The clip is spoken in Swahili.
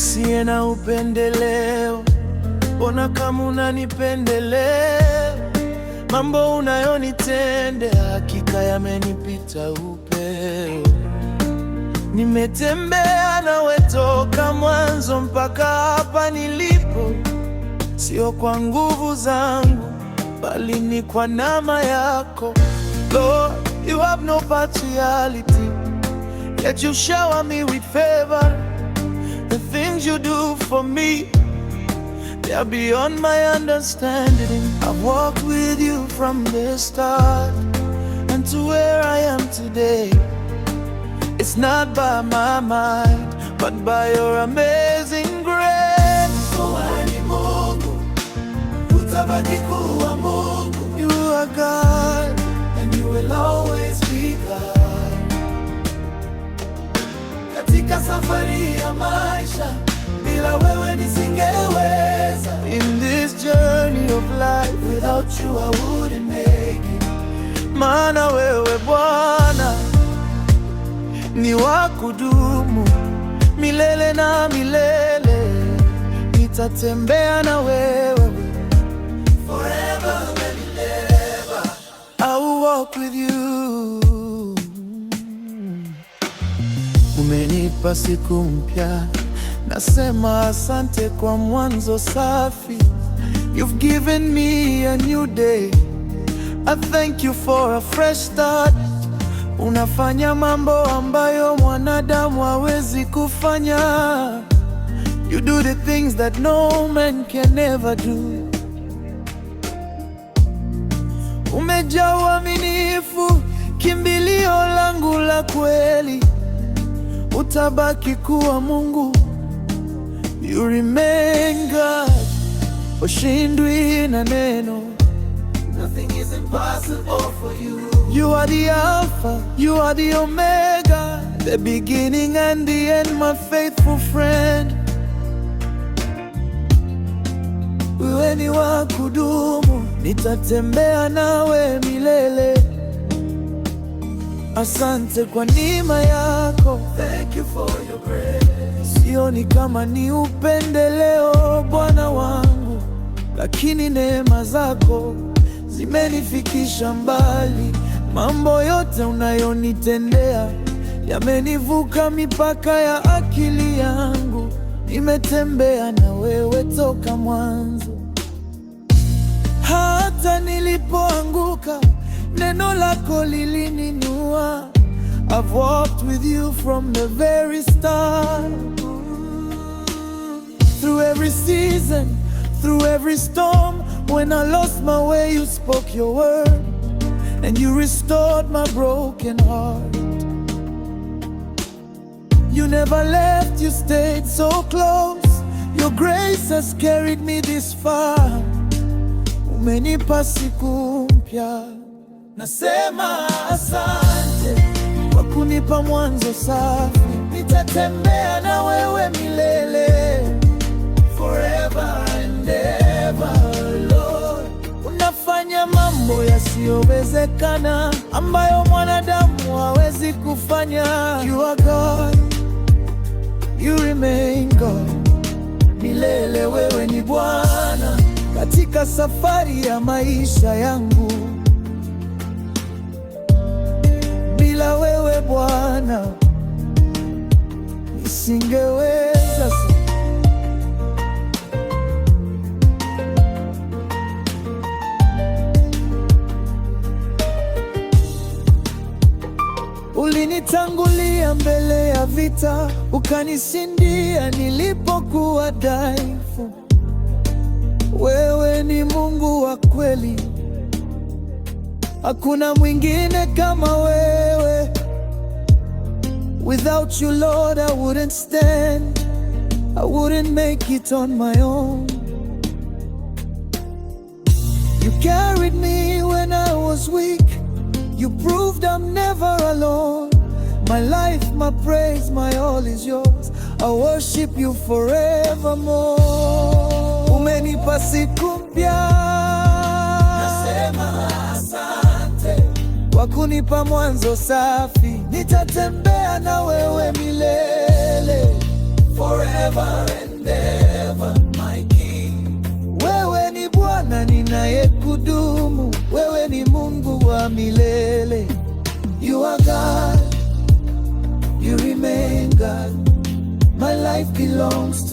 usiye na upendeleo. Ona kama unanipendelea, mambo unayonitendea hakika yamenipita upeo. Nimetembea nawe toka mwanzo mpaka hapa nilipo, sio kwa nguvu zangu, bali ni kwa neema yako. Lord, you have no partiality, yet you shower me with favor. The things you do for me, they are beyond my understanding. I've walked with you from the start and to where I am today. It's not by my might, but by your amazing grace. Wewe ni Mungu, utabaki kuwa Mungu. You are God, and you will always be God. Katika safari ya maisha, bila wewe nisingeweza. In this journey of life, without you I wouldn't make it. Maana wewe Bwana ni wa kudumu milele na milele. Nitatembea na wewe forever and ever. I will walk with you. Umenipa siku mpya, nasema asante kwa mwanzo safi. You've given me a new day. I thank you for a fresh start. Unafanya mambo ambayo mwanadamu hawezi kufanya. You do the things that no man can ever do. Umejaa uaminifu, kimbilio langu la kweli. Utabaki kuwa Mungu. You remain God, ushindwi na neno. Nothing is impossible for you. You are the Alpha, you are the Omega, the beginning and the end, my faithful friend. Wewe ni wa kudumu, nitatembea nawe milele. Asante kwa neema yako. Thank you for your grace. Sioni kama ni upendeleo Bwana wangu, lakini neema zako zimenifikisha mbali. Mambo yote unayonitendea yamenivuka mipaka ya akili yangu. Nimetembea na wewe toka mwanzo, hata nilipoanguka neno lako lilininua. I've walked with you from the very start. Through every season, through every storm, when I lost my way, you spoke your word, and you restored my broken heart. You never left, you stayed so close. Your grace has carried me this far. Umenipa siku mpya, nasema asante kwa kunipa mwanzo safi. Nitatembea na wewe milele, forever and ever. Lord, unafanya mambo yasiyowezekana ambayo mwanadamu hawezi kufanya. You are God, you remain God, milele wewe ni Bwana. Katika safari ya maisha yangu, bila wewe Bwana nisingeweza. Ulinitangulia mbele ya vita, ukanishindia nilipokuwa dhaifu. Wewe ni Mungu wa kweli, hakuna mwingine kama wewe. Without you, Lord, I wouldn't stand. I wouldn't make it on my own. You carried me when I was weak. You proved I'm never alone. My life, my praise, my all is yours. I worship you forevermore. Umenipa siku mpya, nasema asante kwa kunipa mwanzo safi. Nitatembea na wewe milele, forever. forever and ever, my King. Wewe ni Bwana ninayekudumu, wewe ni Mungu wa milele. You are God, you remain God. My life belongs